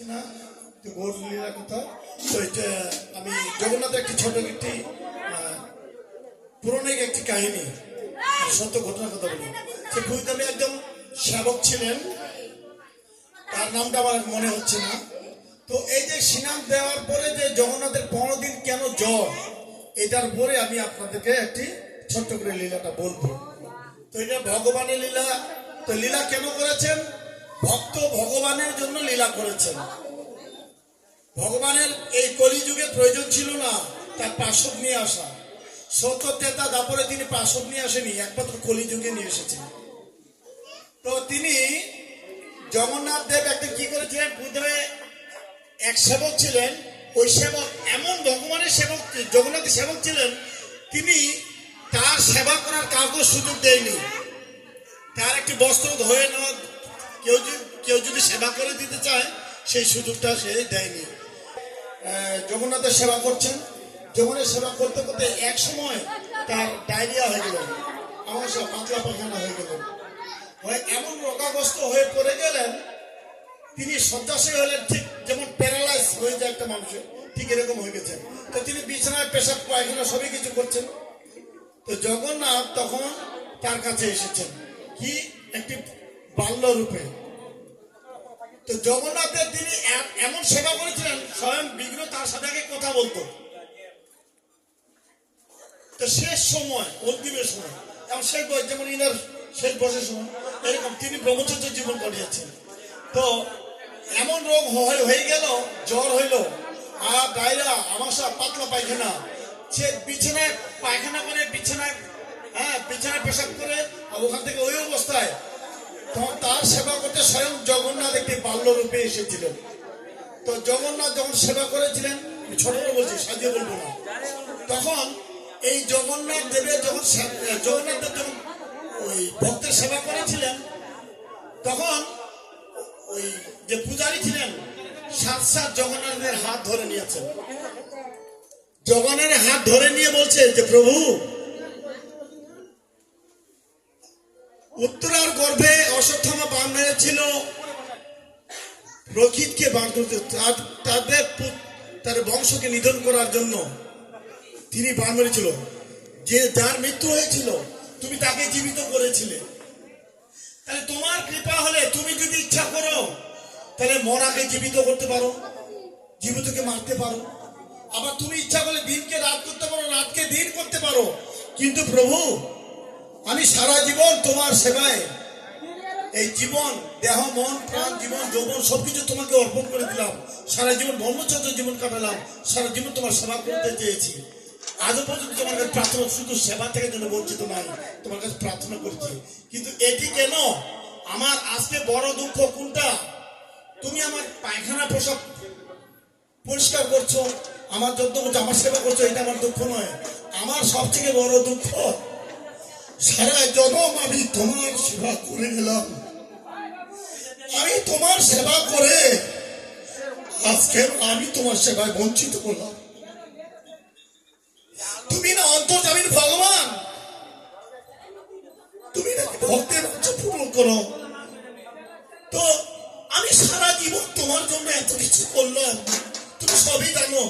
না গৌর লীলার কথা। তো এটা আমি জগন্নাথের একটি ছোট একটি পুরনো একটি কাহিনী, সত্য ঘটনার কথা বলি। সে ভূমিদামে একজন সেবক ছিলেন, তার নামটা আমার মনে হচ্ছে না। তো এই যে সিনাম দেওয়ার পরে যে জগন্নাথের 15 দিন কেন জ্বর, এটার পরে আমি আপনাদেরকে একটি ছোট্ট করে লীলাটা বলবো। তো এটা ভগবানের লীলা। তো লীলা কেন করেছেন? ভক্ত ভগবানের জন্য লীলা করেছেন। ভগবানের এই কলিযুগে প্রয়োজন ছিল না তার পার্শ্বদ নিয়ে আসা। সত্য তেতা দাপরে তিনি পার্শ্বদ নিয়ে আসেনি, একমাত্র কলিযুগে নিয়ে এসেছেন। তো তিনি জগন্নাথ দেব একদিন কি করেছিলেন, বুধে এক সেবক ছিলেন। ওই সেবক এমন ভগবানের সেবক, জগন্নাথের সেবক ছিলেন, তিনি তার সেবা করার কাউকে সুযোগ দেয়নি। তার একটি বস্ত্র ধরে নেওয়া, কেউ যদি সেবা করে দিতে চায় সেই সুযোগটা সে দেয়নি। জগন্নাথের সেবা করছেন, জগন্নাথের সেবা করতে করতে এক সময় তার ডায়রিয়া হয়ে গেল, আমার সব পাতলা পায়খানা হয়ে গেল, এমন রোগাগ্রস্ত হয়ে পড়ে গেলেন, তিনি শয্যাশায়ী হলেন। ঠিক যেমন প্যারালাইজ হয়ে যায় একটা মানুষের, ঠিক এরকম হয়ে গেছেন। তো তিনি বিছানায় পেশাব পায়খানা সবই কিছু করছেন। তো জগন্নাথ তখন তার কাছে এসেছেন, কি একটি বাল্য রূপে। তো জগন্নাথের তিনি এমন সেবা করেছিলেন, স্বয়ং বিঘ্ন তার সাথে কথা বলতো। তো শেষ সময়, অন্তিমের সময়, এবং শেষ বয়স, যেমন ইনার শেষ বয়সের সময়, এরকম তিনি ব্রহ্মচর্য জীবন কাটিয়েছেন। তো এমন রোগ হয়ে গেল, জ্বর হইল, আর ডায়রিয়া, আমাশা, পাতলা পায়খানা। সে বিছানায় পায়খানা করে, বিছানায় পেশাব করে, ওখান থেকে ওই অবস্থায় তখন তার সেবা করতে স্বয়ং জগন্নাথ একটি বাল্য রূপে এসেছিলেন। তো জগন্নাথ যখন সেবা করেছিলেন, ছোট করে বলছি, সাজিয়ে বলবো না, তখন এই জগন্নাথ দেবের যখন ওই ভক্তের সেবা করেছিলেন, তখন ওই যে পূজারী ছিলেন সাত জগন্নাথের হাত ধরে নিয়েছেন। জগন্নাথের হাত ধরে নিয়ে বলছে যে, প্রভু, উত্তরার গর্ভে অশ্বত্থামা বাণ মেরেছিল প্রকৃতকে বাণ করতে, তার বংশকে নিধন করার জন্য তিনি বাণ মেরেছিল। যে যার মৃত্যু হয়েছিল তুমি তাকে জীবিত করেছিলে। তাহলে তোমার কৃপা হলে তুমি যদি ইচ্ছা করো, তাহলে মরাকে জীবিত করতে পারো, জীবিতকে মারতে পারো। আবার তুমি ইচ্ছা করলে দিনকে রাত করতে পারো, রাতকে দিন করতে পারো। কিন্তু প্রভু, আমি সারা জীবন তোমার সেবায়, এই জীবন, দেহ, মন, প্রাণ, জীবন, যৌবন সবকিছু তোমাকে অর্পণ করে দিলাম। সারা জীবন ব্রহ্মচর্য জীবন কাটালাম, সারা জীবন তোমার সেবা করতে চেয়েছি। আজও পর্যন্ত তোমার কাছে প্রার্থনা, শুধু সেবা থেকে যেন বঞ্চিত নাই, তোমার কাছে প্রার্থনা করছি। কিন্তু এটি কেন? আমার আজকে বড় দুঃখ কোনটা? তুমি আমার পায়খানা প্রসাব পরিষ্কার করছো, আমার যত্ন করছো, আমার সেবা করছো, এটা আমার দুঃখ নয়। আমার সবথেকে বড় দুঃখ, সারা জনম আমি তোমার সেবা করে গেলাম, আমি তোমার সেবা করে আজকে আমি তোমার সেবায় বঞ্চিত করলাম। তুমি না অন্তর্যামী ভগবান, তুমি না ভক্তের ইচ্ছা পূরণ করো। তো আমি সারা জীবন তোমার জন্য এত কিছু করলাম, তুমি সবই জানো,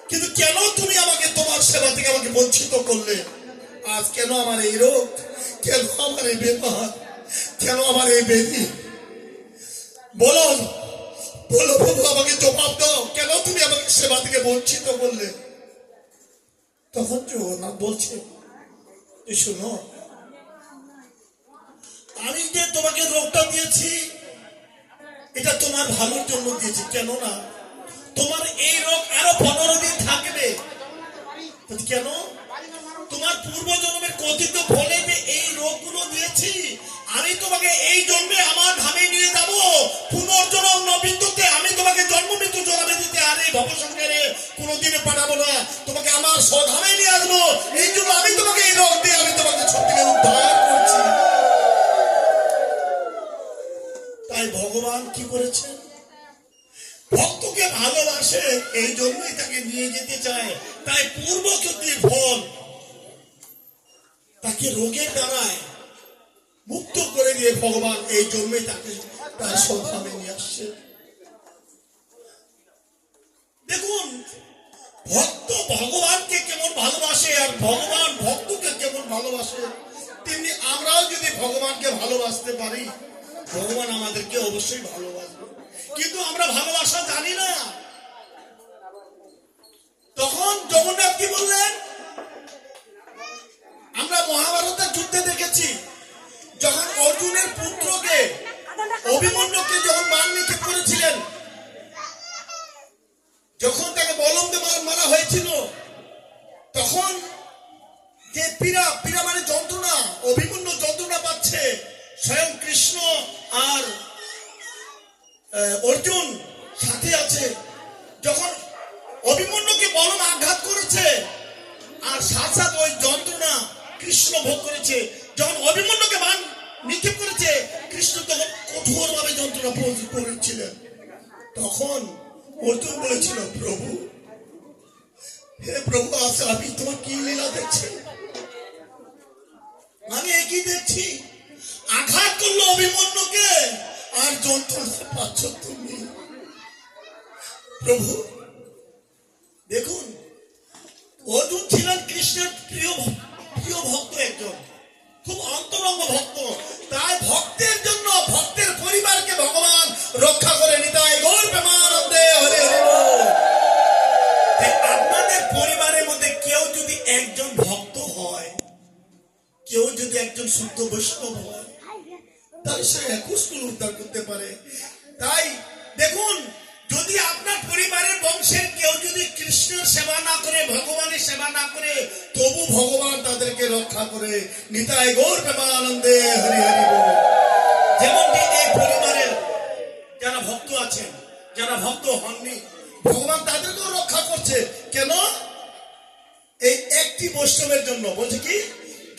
কিন্তু কেন তুমি আমাকে তোমার সেবা থেকে আমাকে বঞ্চিত করলে? আজ কেন আমার এই রোগ, কেন আমার এই বেমার, কেন আমার এই ব্যাধি? বলো বলো প্রভু, আমাকে জবাব দাও, কেন তুমি আমাকে সেবা থেকে বঞ্চিত করলে? তখন জগন্নাথ বলছে যে, শোনো, আমি যে তোমাকে রোগটা দিয়েছি, এটা তোমার ভালোর জন্য দিয়েছি। কেন না তোমার এই রোগ আরো 15 দিন থাকবে। কেন? তোমার পূর্ব জন্মের কথিত ফলে যে এই রোগগুলো দিয়েছি, আমি তোমাকে এই জন্মে আমার ধামে নিয়ে যাব। পুনর্জন্ম নবীতে আমি তোমাকে জন্ম মৃত্যু জড়াবে দিতে, আর এই ভবসংসারে কোনোদিনে পাঠাবো না, তোমাকে আমার স্বধামে নিয়ে আসবো। এই জন্য আমি তোমাকে এই রোগ দিয়ে আমি তোমাকে সব থেকে উদ্ধার করছি। তাই ভগবান কি করেছেন? ভক্তকে ভালোবাসে, এই জন্যই তাকে নিয়ে যেতে চায়। তাই পূর্ব ক্ষতির ফল তাকে রোগের দ্বারায় মুক্ত করে দিয়ে ভগবান এই জন্যই তাকে তার স্বধামে নিয়ে আসছে। ভক্ত ভগবানকে কেমন ভালোবাসে আর ভগবান ভক্তকে কেমন ভালোবাসে, তেমনি আমরাও যদি ভগবানকে ভালোবাসতে পারি, ভগবান আমাদেরকে অবশ্যই ভালোবাসবে। কিন্তু আমরা ভালোবাসা জানি না। তখন জগন্নাথ কি বললেন? আমরা মহাভারতের যুদ্ধে দেখেছি, যখন অর্জুনের পুত্রকে অভিমন্যুকে যখন বাণ নিক্ষেপ করেছিলেন, যখন তাকে বলন্দে মারা হয়েছিল, তখন যে পীড়া পীড়া মানে যন্ত্রণা, অভিমন্যু যন্ত্রণা পাচ্ছে, স্বয়ং কৃষ্ণ আর অর্জুন সাথে আছে। যখন অভিমন্যুকে বলম আঘাত করেছে আর সাথে সাথে ওই যন্ত্রণা কৃষ্ণ ভোগ করেছে। যখন অভিমন্যুকে বাণ নিক্ষেপ করেছে, কৃষ্ণ তখন কঠোর ভাবে যন্ত্রণা ভোগ করেছিলেন। তখন অর্জুন বলেছিল, প্রভু, হে প্রভু, আচ্ছা আমি তোমার কি লীলা দেখছি? আমি একই দেখছি, আঘাত করলো অভিমন্যুকে আর যন্ত্রণা পাচ্ছ তুমি। প্রভু দেখুন, অর্জুন ছিলেন কৃষ্ণের প্রিয় ভক্ত, একজন খুব অন্তরঙ্গ ভক্ত। তাই ভক্তের জন্য ভক্তের পরিবারকে ভগবান রক্ষা করে নিতাই গৌর প্রেমানন্দে হরে হরে বল। আপনাদের পরিবারের মধ্যে কেউ যদি একজন ভক্ত হয়, কেউ যদি একজন শুদ্ধ বৈষ্ণব হয়, তাহলে সে 21 কুল উদ্ধার করতে পারে। তাই দেখুন, যদি আপনার পরিবারের বংশের কেউ যদি কৃষ্ণের সেবা না করে, ভগবানের সেবা না করে, তবু ভগবান তাদেরকে রক্ষা করে নিতাই গৌর প্রেমানন্দে হরি হরি বল। যেমনটি এই পরিবারের যারা ভক্ত আছেন, যারা ভক্ত হননি, ভগবান তাদেরকেও রক্ষা করছে। কেন? এই একটি বৈষ্ণবের জন্য। বলছে কি,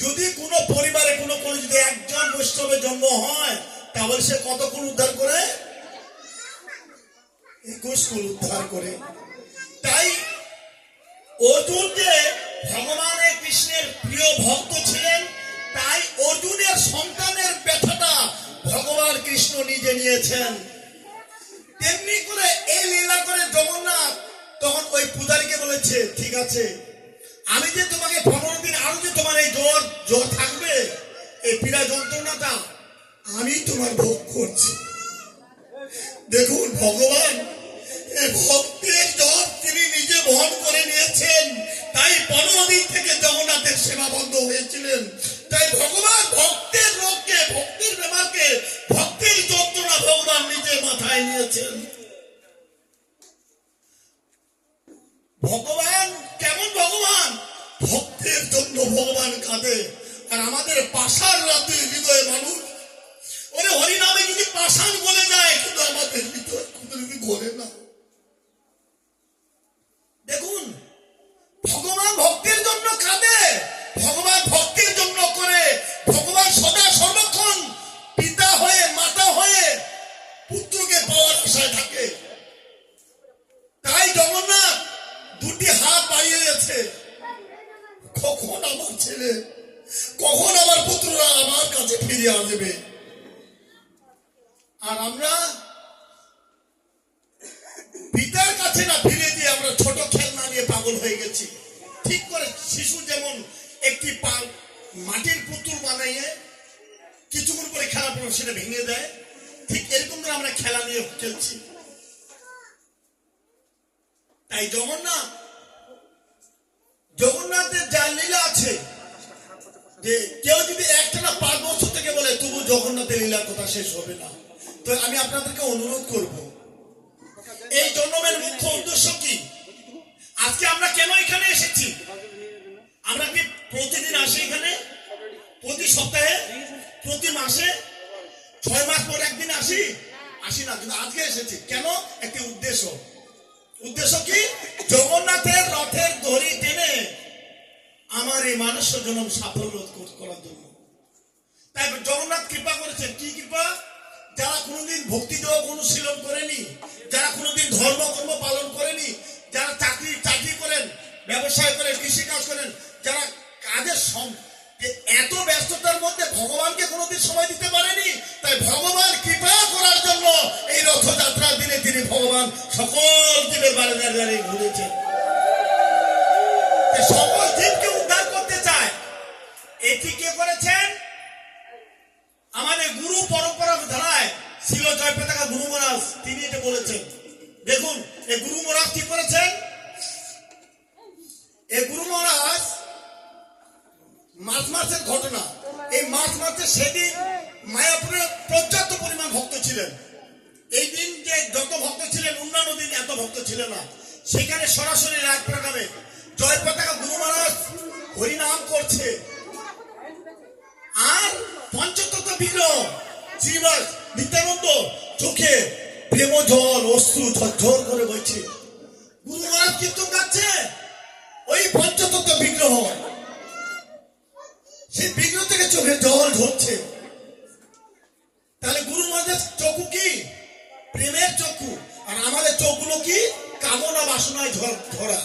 যদি কোনো পরিবারে কোনো যদি একজন বৈষ্ণবের জন্ম হয়, তাহলে সে কত কুল উদ্ধার করে? 21 কুল উদ্ধার করে। তাই অর্জুন যে ভগবানের কৃষ্ণের প্রিয় ভক্ত ছিলেন, তাই অর্জুনের সন্তানের ব্যথাটা ভগবান কৃষ্ণ নিজে নিয়েছেন। তেমনি করে এই লীলা করে জগন্নাথ তখন ওই পূজারীকে বলেছে, ঠিক আছে, আমি যে তোমাকে 15 দিন আরো যে তোমার এই জ্বর থাকবে, এই পীড়া যন্ত্রণাটা আমি তোমার ভোগ করছি। দেখুন, ভগবান এই ভক্তের জ্বর তিনি নিজে বহন করে নিয়েছেন। তাই 15 দিন থেকে জগন্নাথের সেবা বন্ধ হয়েছিলেন। তাই ভগবান ভক্তের রোগকে, ভক্তের বেমারকে, ভক্তের যন্ত্রণা ভগবান নিজে মাথায় নিয়েছেন। ভগবান কেমন ভগবান? ভক্তের জন্য ভগবান কাঁদে। আর আমাদের পাষাণ রাতে হৃদয়ে মানুষ, ওরে হরিনামে যদি পাষাণ বলে যায়, কিন্তু আমাদের হৃদয় যদি বলে না। দেখুন, ভগবান ভক্তের জন্য কাঁদে, ভগবান ভক্তের জন্য করে। ভগবান সদা সর্বক্ষণ পিতা হয়ে, মাতা হয়ে পুত্রকে পাওয়ার আশায় থাকে। তাই জগন্নাথ দুটি হাত বাড়িয়ে গেছে, কখন আমার ছেলে, কখন আমার পুত্ররা আমার কাছে ফিরে আসবে। আর আমরা পিতার কাছে না ফিরে দিয়ে আমরা ছোট খেলনা নিয়ে পাগল হয়ে গেছি। ঠিক করে শিশু যেমন একটি মাটির পুতুল বানাইয়ে কিছুক্ষণ পরে খেলা পড়ে সেটা ভেঙে দেয়, ঠিক এরকম করে আমরা খেলা নিয়ে খেলছি। তাই জগন্নাথের যা লীলা আছে, যে কেউ যদি একটানা 5 বছর থেকে বলে, তবু জগন্নাথের লীলার কথা শেষ হবে না। তো আমি আপনাদেরকে অনুরোধ করব, এই জন্মের মুখ্য উদ্দেশ্য কি? আজকে আমরা কেন এখানে এসেছি? আমরা কি প্রতিদিন আসি এখানে? প্রতি সপ্তাহে, প্রতি মাসে, 6 মাস পর একদিন আসি না, কিন্তু আজকে এসেছি কেন? একটি উদ্দেশ্য কি? জগন্নাথের রথের দড়ি টেনে আমার এই মানুষ জন্ম সাফল্য করার জন্য। তাই জগন্নাথ কৃপা করেছেন। কি কৃপা? যারা কোনোদিন ভক্তি দেওয়া অনুশীলন করেনি, যারা কোনোদিন ধর্মকর্ম পালন করেনি, যারা চাকরি করেন, ব্যবসায় করেন, কৃষিকাজ করেন, যারা কাজের এত ব্যস্ততার মধ্যে ভগবানকে কোনোদিন সময় দিতে পারেনি, তাই ভগবান কৃপা করার জন্য এই রথযাত্রার দিনে তিনি ভগবান সকল জীবের বাড়ি দাঁড়িয়ে ঘুরেছেন। সকল জীবকে উদ্ধার করতে চায়। এটি কে করেছেন? আমাদের গুরু পরম্পরা ধারায় ছিল জয় পতাকা গুরু মহারাজ, তিনি এটা বলেছেন। দেখুন এই গুরু মহারাজ কি করেছেন। এই গুরু মহারাজ মার্চ মাসের ঘটনা, এই মার্চ মাসে সেদিন মায়াপুরে পর্যাপ্ত পরিমাণ ভক্ত ছিলেন। এই দিন যে যত ভক্ত ছিলেন অন্যান্য দিন এত ভক্ত ছিলেন না। সেখানে সরাসরি রাত প্রোগ্রামে জয় পতাকা গুরু মহারাজ হরিনাম করছে, আর পঞ্চতত্ত্ব বিগ্রহ শ্রীবাস নিত্যানন্দ চোখে প্রেম জল অশ্রু ঝরঝর করে বইছে। গুরু মহারাজ কীর্তন গাচ্ছে, ওই পঞ্চতত্ত্ব বিগ্রহ, সেই বিগ্রহ থেকে চোখে জল ঝরছে। তাহলে গুরু মহারাজের চক্ষু কি? প্রেমের চক্ষু। আর আমাদের চোখগুলো কি? কামনা বাসনায় ধরা।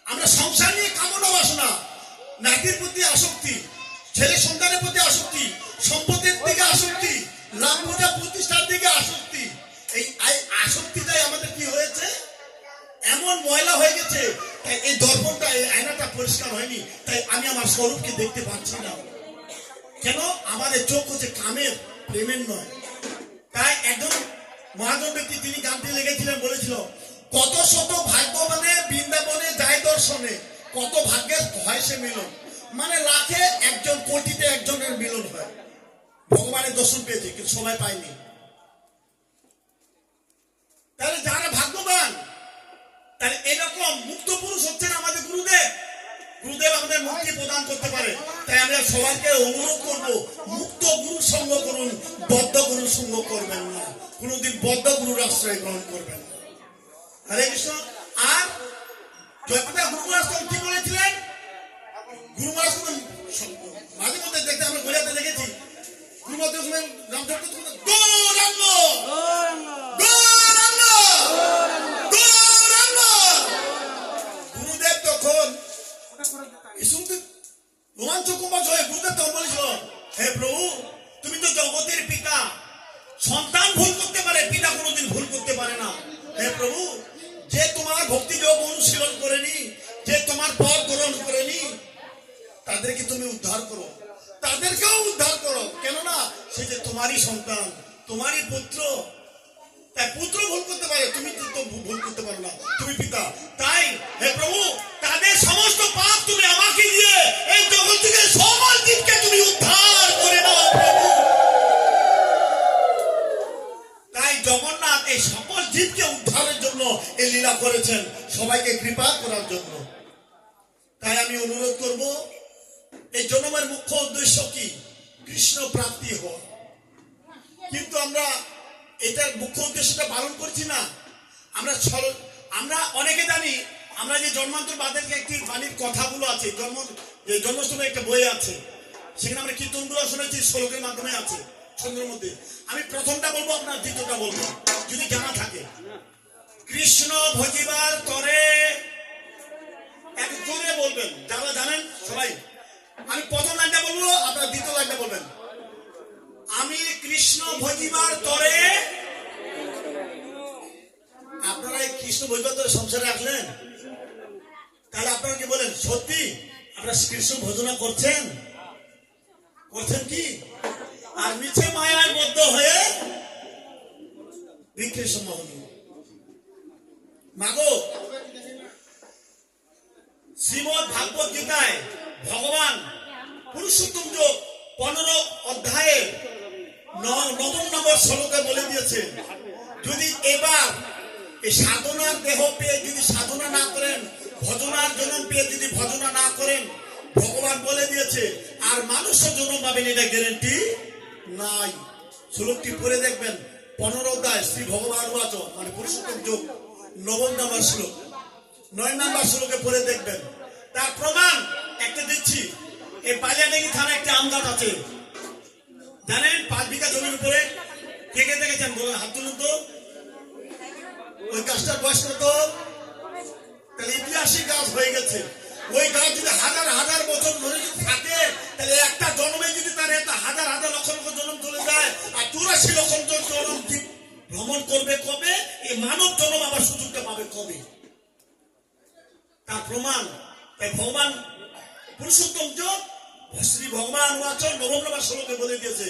আমরা সংসার নিয়ে কামনা বাসনা, নারীর প্রতি আসক্তি, ছেলে সন্তানের প্রতি আসক্তি, সম্পত্তির দিকে আসক্তি, লাভ পূজা প্রতিষ্ঠার দিকে আসক্তি। এই আসক্তিটাই আমাদের কি হয়েছে? এমন ময়লা হয়ে গেছে। তাই এই দর্পণটা, এই আয়নাটা পরিষ্কার হয়নি, তাই আমি আমার স্বরূপকে দেখতে পাচ্ছি না। কেন? আমাদের চোখ হচ্ছে কামের, প্রেমের নয়। তাই একজন মহাজন ব্যক্তি তিনি গানটি লেগেছিলেন, বলেছিল, কত শত ভাগ্যবানে বৃন্দাবনে যায় দর্শনে, কত ভাগ্যের হয় সে মিলন। মানে লাখে একজন, কোটিতে একজনের মিলন হয়। ভগবানের দর্শন পেয়েছে কিন্তু সবাই পায়নি। তাহলে যারা ভাগ্যবান, তাহলে এরকম মুক্ত পুরুষ হচ্ছেন আমাদের গুরুদেব। গুরুদেব আমাদের মুক্তি প্রদান করতে পারে। তাই আমরা সবাইকে অনুরোধ করবো, মুক্ত গুরুর সঙ্গ করুন, বদ্ধ গুরুর সঙ্গ করবেন না। কোনদিন বদ্ধ গুরুর আশ্রয় গ্রহণ করবেন না। হরে কৃষ্ণ। আর জয়পতা গুরু মহারাজ কি বলেছিলেন? গুরু মহারাজ মাঝে মধ্যে দেখতে আমরা গড়িয়াতে দেখেছি, গুরু মহারাজ গুরুদেব তখন রোমাঞ্চ কুমার হয়ে গুরুদেব তখন বলেছিল, হে প্রভু, তুমি তো জগতের পিতা, সন্তান ভুল করতে পারে, পিতা কোনোদিন ভুল করতে পারে না। হে প্রভু, যে তোমার ভক্তি যোগ অনুশীলন করেনি, যে তোমার পথ গ্রহণ করেনি, তাদেরকে তুমি উদ্ধার করো, তাদেরকেও উদ্ধার করো। কেননা সে যে তোমারই সন্তান, তোমারই পুত্র। তাই পুত্র ভুল করতে পারে, তুমি তো ভুল করতে পারো না, তুমি পিতা। তাই হে প্রভু, তাদের সমস্ত পাপ তুমি আমাকে দিয়ে এই জগৎ থেকে সকল জীবকে তুমি উদ্ধার করে দাও প্রভু। তাই জগন্নাথ এই সকল জীবকে উদ্ধারের জন্য এই লীলা করেছেন, সবাইকে কৃপা করার জন্য। তাই আমি অনুরোধ করব, এই জন্মের মুখ্য উদ্দেশ্য কি? কৃষ্ণ প্রাপ্তি হওয়া। কিন্তু আমরা এটার মুখ্য উদ্দেশ্যটা পালন করছি না। আমরা অনেকে জানি, আমরা যে জন্মান্তর বাদের একটি বাণীর কথাগুলো আছে, জন্মাষ্টমী একটা বই আছে, সেখানে আমরা কীর্তনগুলো শুনেছি, শ্লোকের মাধ্যমে আছে ছন্দের মধ্যে। আমি প্রথমটা বলবো, আপনার দ্বিতীয়টা বলবো যদি জানা থাকে। কৃষ্ণ ভজিবার তরে, এক জোরে বলবেন যারা জানেন সবাই। আমি প্রথম লাইনটা বলবো, আপনার দ্বিতীয় লাইনটা বলবেন। আমি কৃষ্ণ ভজিবার তরে। আপনারা এই কৃষ্ণ ভজিবার তরে সংসারে আসলেন, তাহলে আপনারা কি বলেন, সত্যি আপনারা কৃষ্ণ ভজনা করছেন? করছেন কি? আর মিছে মায়ায় বদ্ধ হয়ে বিকৃষ্ণ মোহন মাগো। শ্রীমদ্ ভাগবত গীতায় ভগবান পুরুষোত্তম যোগ 15 অধ্যায়ে 9 নম্বর শ্লোকে বলে দিয়েছে, যদি এবার এই সাধনার দেহ পেয়ে যদি সাধনা না করেন, ভজনার জন্ম পেয়ে যদি ভজনা না করেন, ভগবান বলে দিয়েছে আর মানুষ জন্ম পাবেন, এটা গ্যারেন্টি নাই। শ্লোকটি পড়ে দেখবেন, 15 অধ্যায় শ্রী ভগবান বাচ, মানে পুরুষোত্তম যোগ 9 নম্বর শ্লোক, 9 নম্বর শ্লোকে পড়ে দেখবেন। তার প্রমাণ একটা দিচ্ছি। এই বাজারডাঙ্গি থানা একটা আম গাছ আছে, জানেন? 5 বিঘা জমির উপরে। কে কে দেখেছেন বলেন, হাত তুলুন তো। ওই গাছটার বয়স কত? তাহলে 82 গাছ হয়ে গেছে। ওই গাছ যদি হাজার হাজার বছর ধরে যদি থাকে, তাহলে একটা জন্মে যদি তার হাজার হাজার লক্ষ লক্ষ জন্ম চলে যায়, আর 84 লক্ষ জন্ম ভ্রমণ করবে কবে? এই মানব জন্ম আবার সুযোগটা পাবে কবে? তার প্রমাণ। তাই ভগবান পুরুষোত্তম যোগ শ্রী ভগবান ওয়াচন নবম নম্বর শ্লোকে বলে দিয়েছে,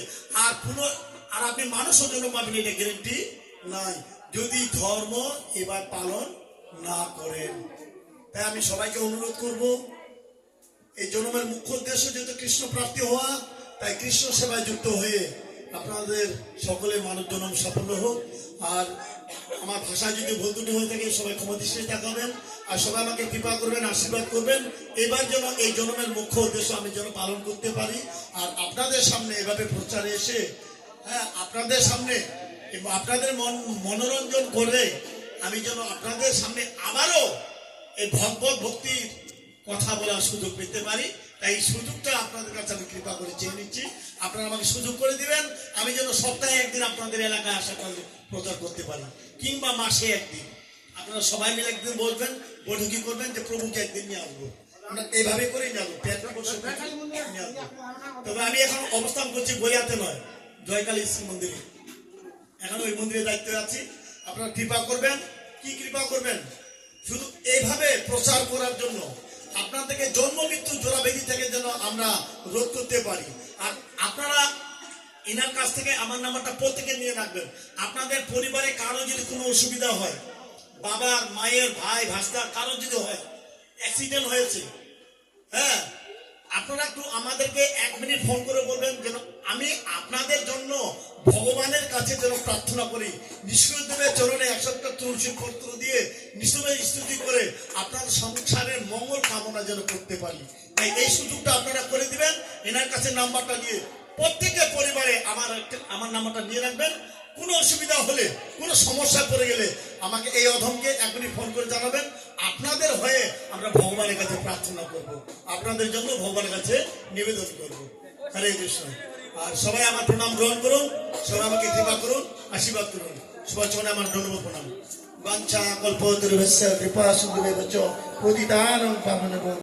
আর আপনি মানুষের জন্য পাবেন এটা গ্যারেন্টি নাই যদি ধর্ম এবার পালন না করেন। তাই আমি সবাইকে অনুরোধ করব, এই জন্মের মুখ্য উদ্দেশ্য যেহেতু কৃষ্ণ প্রাপ্তি হওয়া, তাই কৃষ্ণ সেবায় যুক্ত হয়ে আপনাদের সকলের মানব জন্ম সাফল্য হোক। আর আমার ভাষায় যদি ভুল ত্রুটি হয়ে থাকে সবাই ক্ষমা দৃষ্টিতে তাকাবেন, আর সবাই আমাকে কৃপা করবেন, আশীর্বাদ করবেন। এবার যেন এই জন্মের মুখ্য উদ্দেশ্য আমি যেন পালন করতে পারি, আর আপনাদের সামনে এভাবে প্রচারে এসে আপনাদের সামনে আপনাদের মনোরঞ্জন করে আমি যেন আপনাদের সামনে আবারও এই ভগবত ভক্তির কথা বলার সুযোগ পেতে পারি। তাই এই সুযোগটা আপনাদের কাছে আমি কৃপা করে চেয়ে নিচ্ছি, আপনারা আমাকে সুযোগ করে দিবেন, আমি যেন সপ্তাহে একদিন আপনাদের এলাকায় আসা করে প্রচার করতে পারি, কিংবা মাসে একদিন। আপনারা সবাই মিলে একদিন বলবেন, বৈঠকি করবেন যে প্রভুকে একদিন নিয়ে আসবো, আমরা এইভাবে করেই যাবো। তবে আমি এখন অবস্থান করছি গড়িয়াতে নয়, জয়কালী শ্রী মন্দিরে, এখন ওই মন্দিরে দায়িত্বে আছি। আপনারা কৃপা করবেন, কি কৃপা করবেন, শুধু এইভাবে প্রচার করার জন্য আপনাদেরকে জন্ম মৃত্যু জোড়া বেদি থেকে যেন আমরা রোধ করতে পারি। আর আপনারা এনার কাছ থেকে আমার নাম্বারটা প্রত্যেকে নিয়ে রাখবেন। আপনাদের পরিবারে কারো যদি কোনো অসুবিধা হয়, বাবার মায়ের ভাই ভাস্তার কারো যদি হয় অ্যাক্সিডেন্ট হয়েছে, আপনারা একটু আমাদেরকে 1 মিনিট ফোন করে বলবেন যেন আমি আপনাদের জন্য ভগবানের কাছে যেন প্রার্থনা করি, নিষ্কৃতদেবের চরণে 100টা তুলসী পত্র দিয়ে নিষ্ঠুরের স্তুতি করে আপনার সংসারের মঙ্গল কামনা যেন করতে পারি। তাই এই সুযোগটা আপনারা করে দিবেন। এনার কাছে নাম্বারটা নিয়ে প্রত্যেকের পরিবারে আমার নাম্বারটা নিয়ে রাখবেন। কোনো অসুবিধা হলে, কোনো সমস্যায় পড়ে গেলে আমাকে এই অধমকে 1 মিনিট ফোন করে জানাবেন। আপনাদের হয়ে আমরা ভগবানের কাছে প্রার্থনা করব, আপনাদের জন্য ভগবানের কাছে নিবেদন করব। হরে কৃষ্ণ। আর সবাই আমার প্রণাম গ্রহণ করুন, সবাই আমাকে কৃপা করুন, আশীর্বাদ করুন। সবার চরণে আমার ধন্যবাদ প্রণাম। বাঞ্ছা কল্পতরুভ্যশ্চ কৃপা সিন্ধুভ্যশ্চ পতিতানাং পাবনেভ্যো।